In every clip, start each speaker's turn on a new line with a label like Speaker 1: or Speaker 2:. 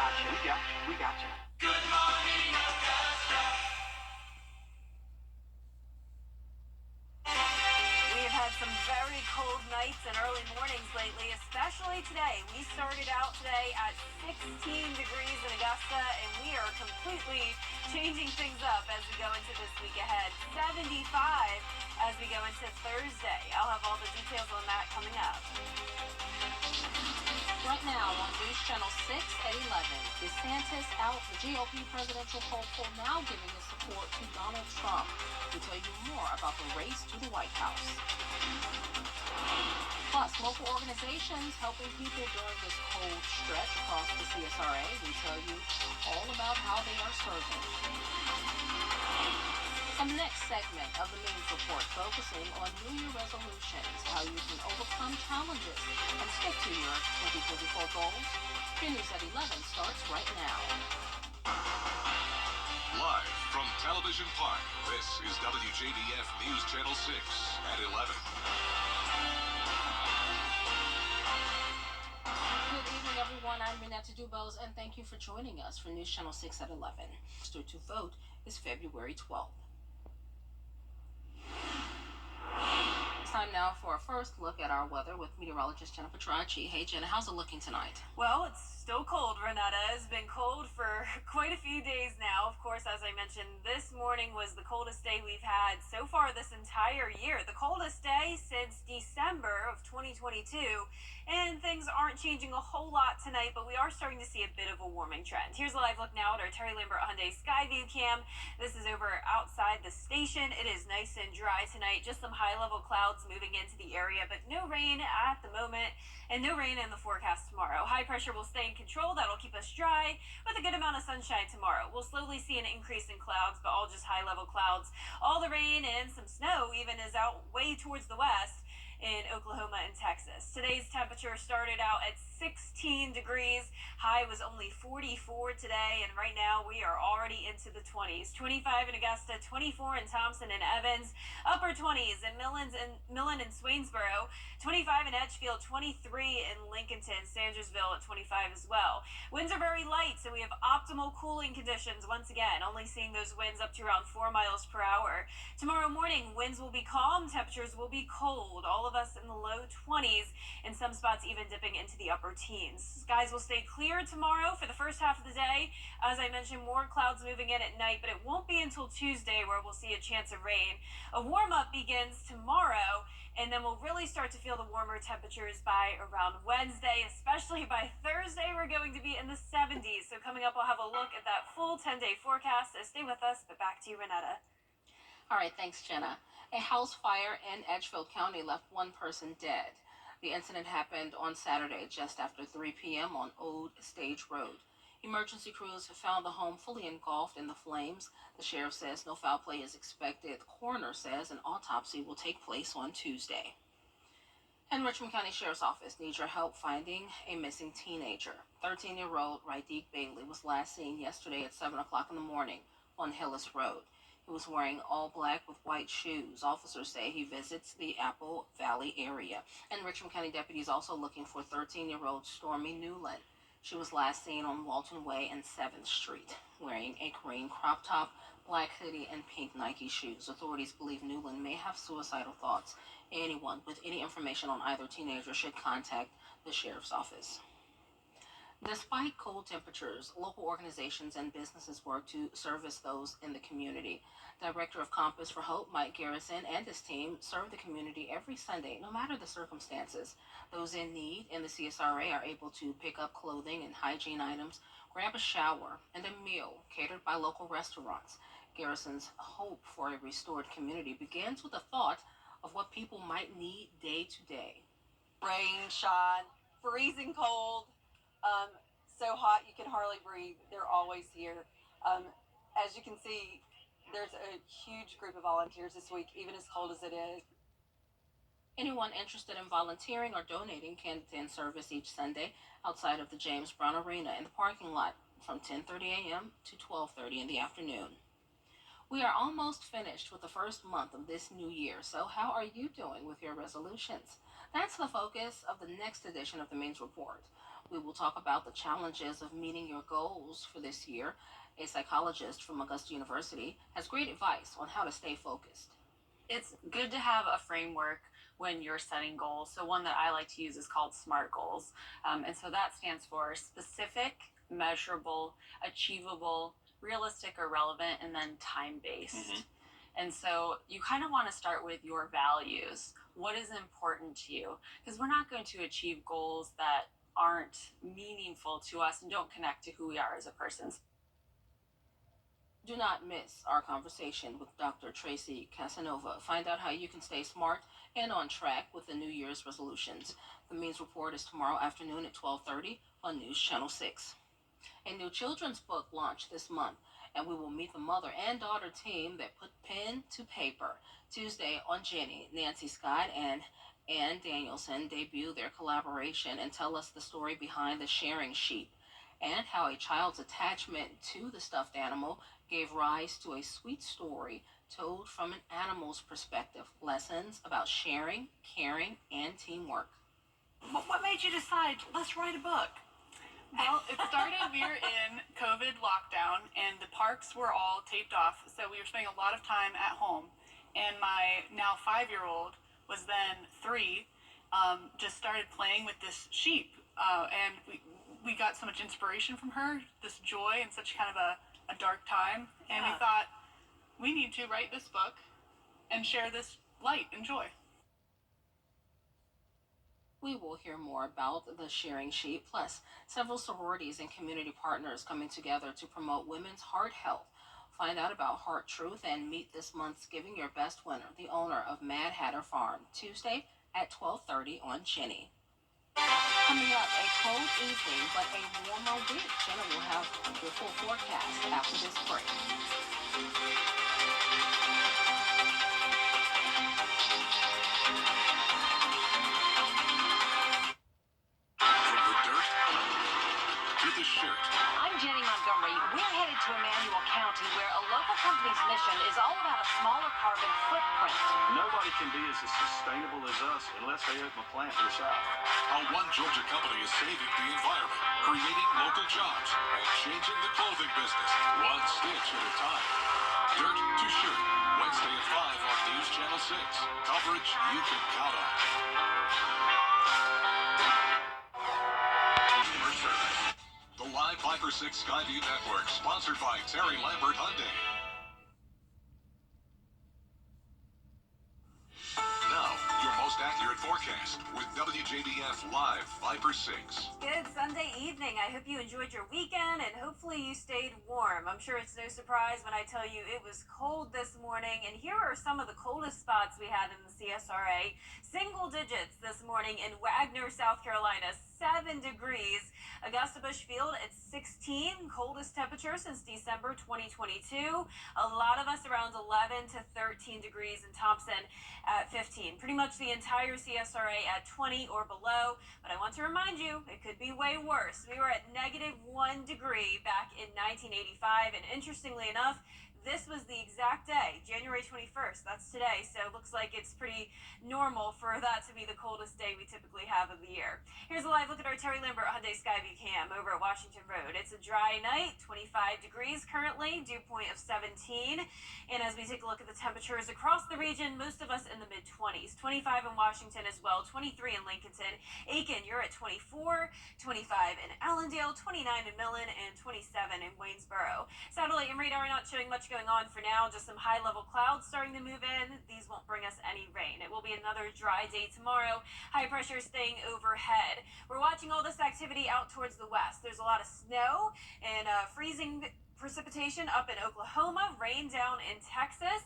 Speaker 1: We got you.
Speaker 2: Good morning, Augusta.
Speaker 3: We have had some very cold nights and early mornings lately, especially today. We started out today at 16 degrees in Augusta, and we are completely changing things up as we go into this week ahead. 75 as we go into Thursday. I'll have all the details on that coming up.
Speaker 4: Right now on News Channel 6 at 11, DeSantis out, the GOP presidential hopeful now giving his support to Donald Trump. We'll tell you more about the race to the White House. Plus, local organizations helping people during this cold stretch across the CSRA. We tell you all about how they are serving. And the next segment of the Means Report focusing on New Year resolutions, how you can overcome challenges and stick to your 2024 goals. Your News at 11 starts right now.
Speaker 5: Live from Television Park, this is WJBF News Channel 6 at 11.
Speaker 4: Good evening, everyone. I'm Renetta Dubose, and thank you for joining us for News Channel 6 at 11. To vote is February 12th. It's time now for a first look at our weather with meteorologist Jennifer Tracci. Hey, Jenna, how's it looking tonight?
Speaker 3: Well, it's still cold, Renetta. It's been cold for quite a few days now. Of course, as I mentioned, this morning was the coldest day we've had so far this entire year. The coldest day since December of 2022. And things aren't changing a whole lot tonight, but we are starting to see a bit of a warming trend. Here's a live look now at our Terry Lambert Hyundai Skyview cam. This is over outside the station. It is nice and dry tonight. Just some high-level clouds moving into the area, but no rain at the moment, and no rain in the forecast tomorrow. High pressure will stay in control. That'll keep us dry with a good amount of sunshine tomorrow. We'll slowly see an increase in clouds, but all just high-level clouds. All the rain and some snow even is out way towards the west in Oklahoma and Texas. Today's temperature started out at 16 degrees. High was only 44 today, and right now we are already into the 20s. 25 in Augusta, 24 in Thompson and Evans, upper 20s in Millen and Swainsboro, 25 in Edgefield, 23 in Lincolnton, Sandersville at 25 as well. Winds are very light, so we have optimal cooling conditions once again, only seeing those winds up to around 4 miles per hour. Tomorrow morning, winds will be calm, temperatures will be cold. All of us in the low 20s, in some spots even dipping into the upper teens. Skies will stay clear tomorrow for the first half of the day. As I mentioned, more clouds moving in at night, but it won't be until Tuesday where we'll see a chance of rain. A warm-up begins tomorrow, and then we'll really start to feel the warmer temperatures by around Wednesday, especially by Thursday. We're going to be in the 70s. So coming up, we'll have a look at that full 10-day forecast. So stay with us, but back to you, Renetta.
Speaker 4: All right, thanks, Jenna. A house fire in Edgefield County left one person dead. The incident happened on Saturday just after 3 p.m. on Old Stage Road. Emergency crews have found the home fully engulfed in the flames. The sheriff says no foul play is expected. The coroner says an autopsy will take place on Tuesday. And Richmond County Sheriff's Office needs your help finding a missing teenager. 13-year-old Raideek Bailey was last seen yesterday at 7 o'clock in the morning on Hillis Road. He was wearing all black with white shoes. Officers say he visits the Apple Valley area. And Richmond County deputies also looking for 13-year-old Stormy Newland. She was last seen on Walton Way and 7th Street, wearing a green crop top, black hoodie, and pink Nike shoes. Authorities believe Newland may have suicidal thoughts. Anyone with any information on either teenager should contact the sheriff's office. Despite cold temperatures, local organizations and businesses work to service those in the community. Director of Compass for Hope, Mike Garrison, and his team serve the community every Sunday, no matter the circumstances. Those in need in the CSRA are able to pick up clothing and hygiene items, grab a shower, and a meal catered by local restaurants. Garrison's hope for a restored community begins with a thought of what people might need day to day.
Speaker 6: Rain, shine, freezing cold. So hot you can hardly breathe. They're always here. As you can see, there's a huge group of volunteers this week, even as cold as it is.
Speaker 4: Anyone interested in volunteering or donating can attend service each Sunday outside of the James Brown Arena in the parking lot from 10:30 a.m. to 12:30 in the afternoon. We are almost finished with the first month of this new year, so how are you doing with your resolutions? That's the focus of the next edition of the Means Report. We will talk about the challenges of meeting your goals for this year. A psychologist from Augusta University has great advice on how to stay focused.
Speaker 1: It's good to have a framework when you're setting goals. So, one that I like to use is called SMART goals. And so that stands for specific, measurable, achievable, realistic or relevant, and then time based. And so you kind of want to start with your values. What is important to you? Because we're not going to achieve goals that aren't meaningful to us and don't connect to who we are as a person.
Speaker 4: Do not miss our conversation with Dr. Tracy Casanova. Find out how you can stay smart and on track with the New Year's resolutions. The Means Report is tomorrow afternoon at 12:30 on News Channel 6. A new children's book launched this month, and we will meet the mother and daughter team that put pen to paper. Tuesday on Jenny, Nancy Scott and Ann Danielson debut their collaboration and tell us the story behind the sharing sheep and how a child's attachment to the stuffed animal gave rise to a sweet story told from an animal's perspective. Lessons about sharing, caring, and teamwork.
Speaker 7: What made you decide, let's write a book?
Speaker 8: Well, it started, we were in COVID lockdown and the parks were all taped off, so we were spending a lot of time at home. And my now 5-year-old was then 3, just started playing with this sheep. And we got so much inspiration from her, this joy in such kind of a dark time. And we thought, we need to write this book and share this light and joy.
Speaker 4: We will hear more about the sharing sheep, plus several sororities and community partners coming together to promote women's heart health. Find out about Heart Truth and meet this month's Giving Your Best winner, the owner of Mad Hatter Farm, Tuesday at 12:30 on Jenny. Coming up, a cold evening, but a warmer week. Jenna will have your full forecast after this break.
Speaker 5: From the dirt to the shirt.
Speaker 9: I'm Jenny Montgomery. We're headed to Emmanuel County, where a local company's mission is all about a smaller carbon footprint.
Speaker 10: Nobody can be as sustainable as us unless they open a plant in the South.
Speaker 5: How one Georgia company is saving the environment, creating local jobs, and changing the clothing business, one stitch at a time. Dirt to Shirt, Wednesday at 5 on News Channel 6. Coverage you can count on. Customer service. The Live 5 for 6 Skyview Network, sponsored by Terry Lambert Hyundai. Now, your most accurate forecast with WJBF Live 5 for 6.
Speaker 3: Good Sunday evening. I hope you enjoyed your weekend and hopefully you stayed warm. I'm sure it's no surprise when I tell you it was cold this morning, and here are some of the coldest spots we had in the CSRA. Single digits this morning in Wagner, South Carolina, 7 degrees. Augusta Bush Field at 16, coldest temperature since December 2022. A lot of us around 11 to 13 degrees in Thompson at 15. Pretty much the entire CSRA at 20 or below, but I want to remind you, it could be way worse. We were at -1 degree back in 1985, and interestingly enough, this was the exact day, January 21st. That's today, so it looks like it's pretty normal for that to be the coldest day we typically have of the year. Here's a live look at our Terry Lambert Hyundai Skyview cam over at Washington Road. It's a dry night, 25 degrees currently, dew point of 17. And as we take a look at the temperatures across the region, most of us in the mid-20s. 25 in Washington as well, 23 in Lincolnton. Aiken, you're at 24, 25 in Allendale, 29 in Millen, and 27 in Waynesboro. Satellite and radar are not showing much going on for now, just some high-level clouds starting to move in. These won't bring us any rain. It will be another dry day tomorrow. High pressure staying overhead. We're watching all this activity out towards the west. There's a lot of snow and freezing precipitation up in Oklahoma, rain down in Texas.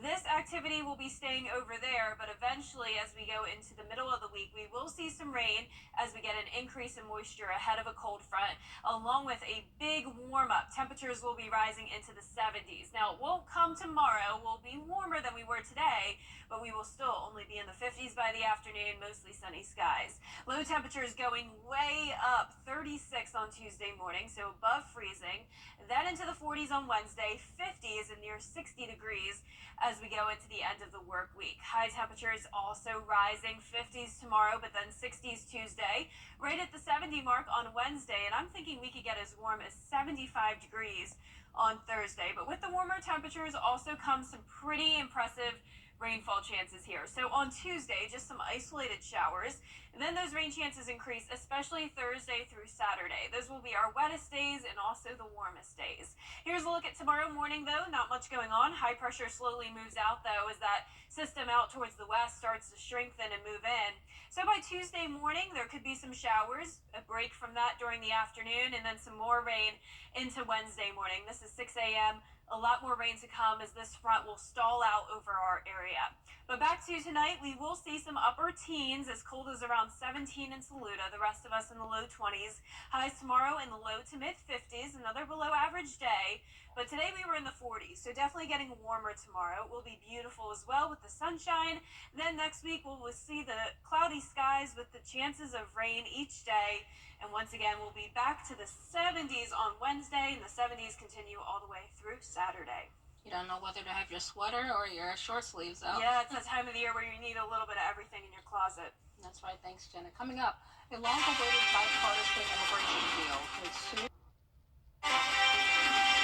Speaker 3: This activity will be staying over there, but eventually as we go into the middle of the week, we will see some rain as we get an increase in moisture ahead of a cold front, along with a big warm-up. Temperatures will be rising into the 70s. Now, it won't come tomorrow. We'll be warmer than we were today, but we will still only be in the 50s by the afternoon, mostly sunny skies. Low temperatures going way up, 36 on Tuesday morning, so above freezing. Then into the 40s on Wednesday, 50s and near 60 degrees as we go into the end of the work week. High temperatures also rising, 50s tomorrow, but then 60s Tuesday, right at the 70 mark on Wednesday. And I'm thinking we could get as warm as 75 degrees on Thursday. But with the warmer temperatures also comes some pretty impressive rainfall chances here. So on Tuesday, just some isolated showers. And then those rain chances increase, especially Thursday through Saturday. Those will be our wettest days and also the warmest days. Here's a look at tomorrow morning, though. Not much going on. High pressure slowly moves out, though, as that system out towards the west starts to strengthen and move in. So by Tuesday morning, there could be some showers, a break from that during the afternoon, and then some more rain into Wednesday morning. This is 6 a.m. A lot more rain to come as this front will stall out over our area. But back to tonight, we will see some upper teens, as cold as around 17 in Saluda, the rest of us in the low 20s. Highs tomorrow in the low to mid 50s, another below average day. But today we were in the 40s, so definitely getting warmer tomorrow. It will be beautiful as well with the sunshine. Then next week we'll see the cloudy skies with the chances of rain each day. And once again, we'll be back to the 70s on Wednesday, and the 70s continue all the way through Saturday.
Speaker 4: You don't know whether to have your sweater or your short sleeves out.
Speaker 3: Yeah, it's that time of the year where you need a little bit of everything in your closet.
Speaker 4: That's right. Thanks, Jenna. Coming up, a long-awaited bipartisan immigration deal could soon.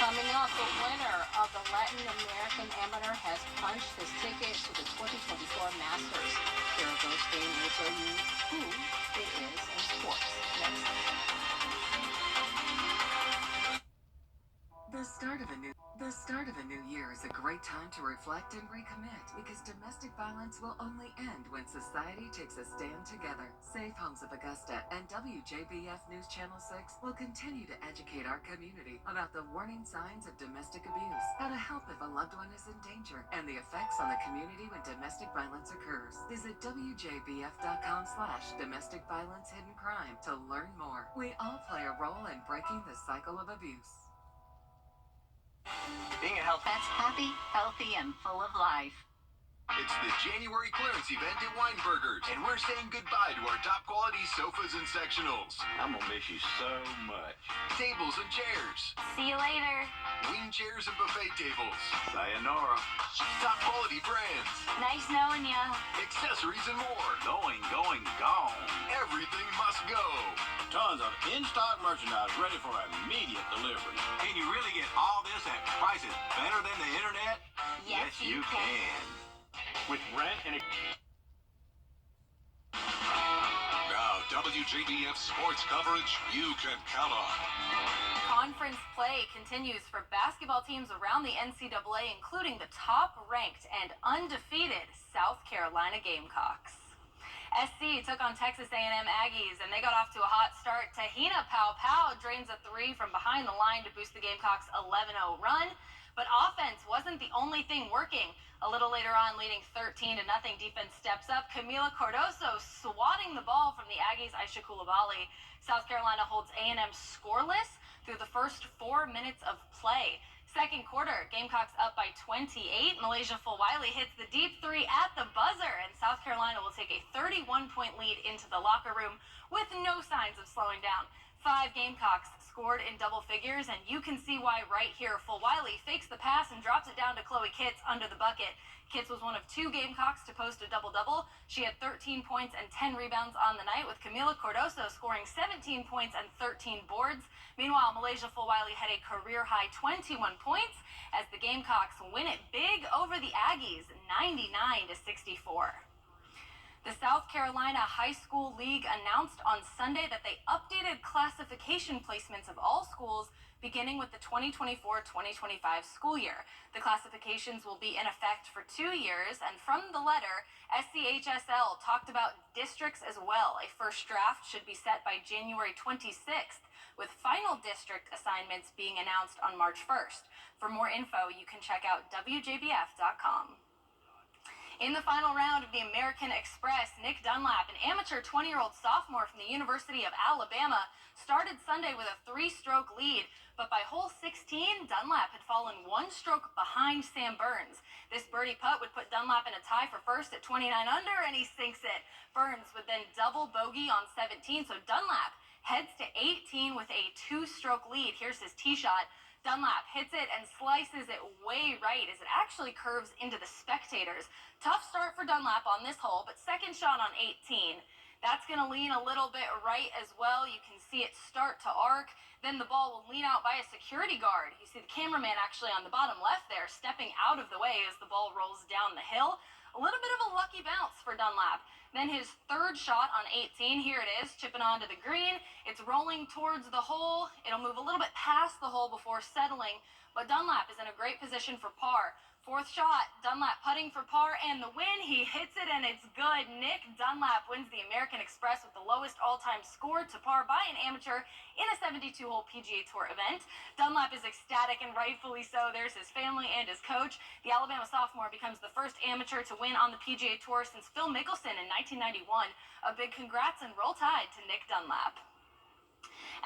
Speaker 4: Coming up, the winner of the Latin American Amateur has punched his ticket to the 2024 Masters. Here goes Dane will tell you who it is in sports. Next.
Speaker 11: The start of a new year is a great time to reflect and recommit, because domestic violence will only end when society takes a stand together. Safe Homes of Augusta and WJBF News Channel 6 will continue to educate our community about the warning signs of domestic abuse, how to help if a loved one is in danger, and the effects on the community when domestic violence occurs. Visit WJBF.com/domestic violence hidden crime to learn more. We all play a role in breaking the cycle of abuse.
Speaker 2: Being a health
Speaker 9: That's happy, healthy, and full of life.
Speaker 5: It's the January clearance event at Weinberger's, and we're saying goodbye to our top quality sofas and sectionals,
Speaker 10: I'm gonna miss you so much.
Speaker 5: tables and chairs,
Speaker 9: See you later.
Speaker 5: wing chairs and buffet tables,
Speaker 10: Sayonara.
Speaker 5: top quality brands,
Speaker 9: Nice knowing ya.
Speaker 5: accessories, and more.
Speaker 10: Gone.
Speaker 5: Everything must go.
Speaker 10: Tons of in-stock merchandise ready for immediate delivery. Can you really get all this at prices better than the internet?
Speaker 9: Yes, you can.
Speaker 10: With rent and
Speaker 5: Now, WJBF sports coverage you can count on.
Speaker 3: Conference play continues for basketball teams around the NCAA, including the top-ranked and undefeated South Carolina Gamecocks. SC took on Texas A&M Aggies, and they got off to a hot start. Tahina Pau drains a three from behind the line to boost the Gamecocks' 11-0 run. But offense wasn't the only thing working. A little later on, leading 13-0, defense steps up. Camila Cardoso swatting the ball from the Aggies' Aisha Coulibaly. South Carolina holds A&M scoreless through the first 4 minutes of play. Second quarter, Gamecocks up by 28. Malaysia Fulwiley hits the deep three at the buzzer, and South Carolina will take a 31-point lead into the locker room with no signs of slowing down. 5 Gamecocks scored in double figures, and you can see why right here. Fulwiley fakes the pass and drops it down to Chloe Kitts under the bucket. Kitts was one of 2 Gamecocks to post a double-double. She had 13 points and 10 rebounds on the night, with Camila Cardoso scoring 17 points and 13 boards. Meanwhile, Malaysia Fulwiley had a career-high 21 points as the Gamecocks win it big over the Aggies, 99-64. The South Carolina High School League announced on Sunday that they updated classification placements of all schools beginning with the 2024-2025 school year. The classifications will be in effect for 2 years, and from the letter, SCHSL talked about districts as well. A first draft should be set by January 26th, with final district assignments being announced on March 1st. For more info, you can check out WJBF.com. In the final round of the American Express, Nick Dunlap, an amateur 20-year-old sophomore from the University of Alabama, started Sunday with a 3-stroke lead, but by hole 16, Dunlap had fallen 1 stroke behind Sam Burns. This birdie putt would put Dunlap in a tie for first at 29 under, and he sinks it. Burns would then double bogey on 17, so Dunlap heads to 18 with a 2-stroke lead. Here's his tee shot.
Speaker 12: Dunlap hits it and slices it way right as it actually curves into the spectators. Tough start for Dunlap on this hole, but second shot on 18. That's going to lean a little bit right as well. You can see it start to arc. Then the ball will lean out by a security guard. You see the cameraman actually on the bottom left there stepping out of the way as the ball rolls down the hill. A little bit of a lucky bounce for Dunlap. Then his third shot on 18. Here it is, chipping onto the green. It's rolling towards the hole. It'll move a little bit past the hole before settling, but Dunlap is in a great position for par. Fourth shot, Dunlap putting for par and the win. He hits it and it's good. Nick Dunlap wins the American Express with the lowest all-time score to par by an amateur in a 72-hole PGA Tour event. Dunlap is ecstatic and rightfully so. There's his family and his coach. The Alabama sophomore becomes the first amateur to win on the PGA Tour since Phil Mickelson in 1991. A big congrats and roll tide to Nick Dunlap.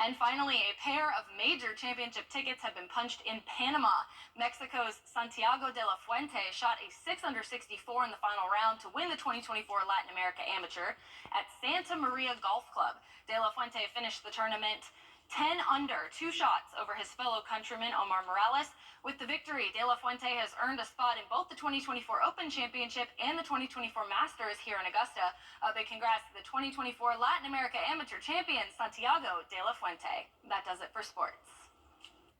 Speaker 12: And finally, a pair of major championship tickets have been punched in Panama. Mexico's Santiago de la Fuente shot a 6 under 64 in the final round to win the 2024 Latin America Amateur at Santa Maria Golf Club. De la Fuente finished the tournament 10 under, 2 shots over his fellow countryman Omar Morales. With the victory, De La Fuente has earned a spot in both the 2024 Open Championship and the 2024 Masters here in Augusta. A big congrats to the 2024 Latin America Amateur Champion, Santiago De La Fuente. That does it for sports.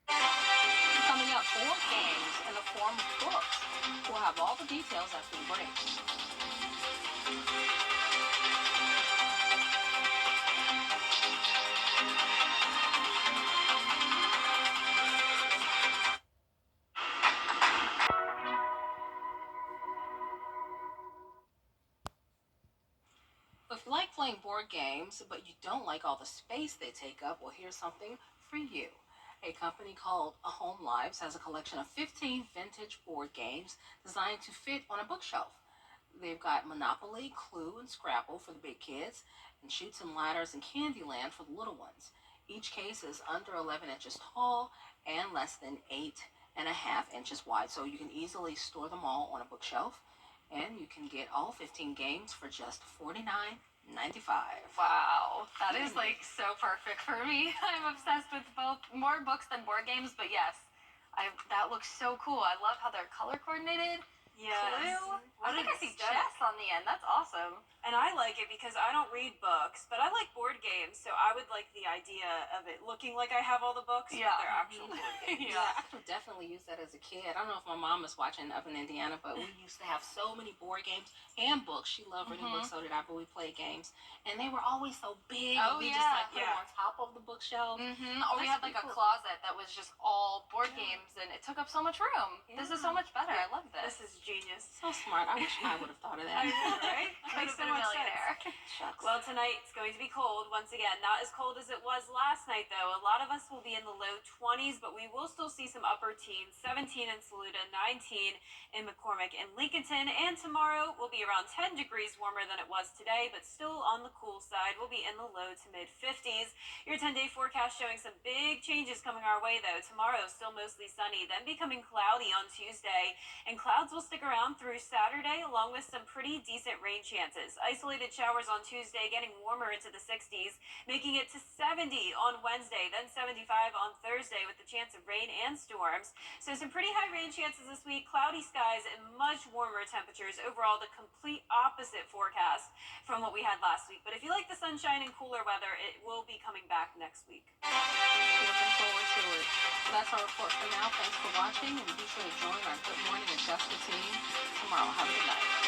Speaker 4: Coming up, board games in the form of books. We'll have all the details after the break. If you like playing board games, but you don't like all the space they take up, well, here's something for you. A company called Home Lives has a collection of 15 vintage board games designed to fit on a bookshelf. They've got Monopoly, Clue, and Scrabble for the big kids, and Chutes and Ladders and Candyland for the little ones. Each case is under 11 inches tall and less than 8.5 inches wide, so you can easily store them all on a bookshelf. And you can get all 15 games for just $49.95.
Speaker 12: Wow, that is like so perfect for me. I'm obsessed with both, more books than board games, but yes, that looks so cool. I love how they're color coordinated.
Speaker 3: Yes.
Speaker 12: Clue. I
Speaker 3: What
Speaker 12: think
Speaker 3: an
Speaker 12: I see
Speaker 3: aesthetic.
Speaker 12: chess on the end. That's awesome.
Speaker 3: And I like it because I don't read books, but I like board games, so I would like the idea of it looking like I have all the books,
Speaker 12: Yeah.
Speaker 3: but they're actual board games.
Speaker 4: Yeah, I could definitely use that as a kid. I don't know if my mom is watching up in Indiana, but we used to have so many board games and books. She loved reading books, so did I, but we played games. And they were always so big.
Speaker 12: Oh,
Speaker 4: and we
Speaker 12: yeah.
Speaker 4: just like put them
Speaker 3: Yeah.
Speaker 4: on top of the bookshelf.
Speaker 12: Or we
Speaker 4: That's
Speaker 12: had like
Speaker 4: pretty
Speaker 12: a
Speaker 4: cool.
Speaker 12: closet that was just all board games, and it took up so much room. This is so much better. I love this.
Speaker 3: This is genius.
Speaker 4: So smart. I wish I would have thought of
Speaker 3: I
Speaker 4: that.
Speaker 3: know, right?
Speaker 12: Could
Speaker 3: Makes
Speaker 12: have
Speaker 3: so
Speaker 12: been a
Speaker 3: much
Speaker 12: millionaire.
Speaker 3: sense.
Speaker 4: Shucks.
Speaker 3: Well, tonight it's going to be cold once again. Not as cold as it was last night, though. A lot of us will be in the low 20s, but we will still see some upper teens. 17 in Saluda, 19 in McCormick and Lincolnton. And tomorrow will be around 10 degrees warmer than it was today, but still on the cool side. We'll be in the low to mid 50s. Your 10-day forecast showing some big changes coming our way, though. Tomorrow still mostly sunny, then becoming cloudy on Tuesday. And clouds will stick around through Saturday, along with some pretty decent rain chances. Isolated showers on Tuesday, getting warmer into the 60s, making it to 70 on Wednesday, then 75 on Thursday with the chance of rain and storms. So some pretty high rain chances this week, cloudy skies and much warmer temperatures. Overall, the complete opposite forecast from what we had last week. But if you like the sunshine and cooler weather, it will be coming back next week.
Speaker 4: Looking forward to it. So that's our report for now. Thanks for watching, and be sure to join our Good Morning Augusta team tomorrow. Have a good night.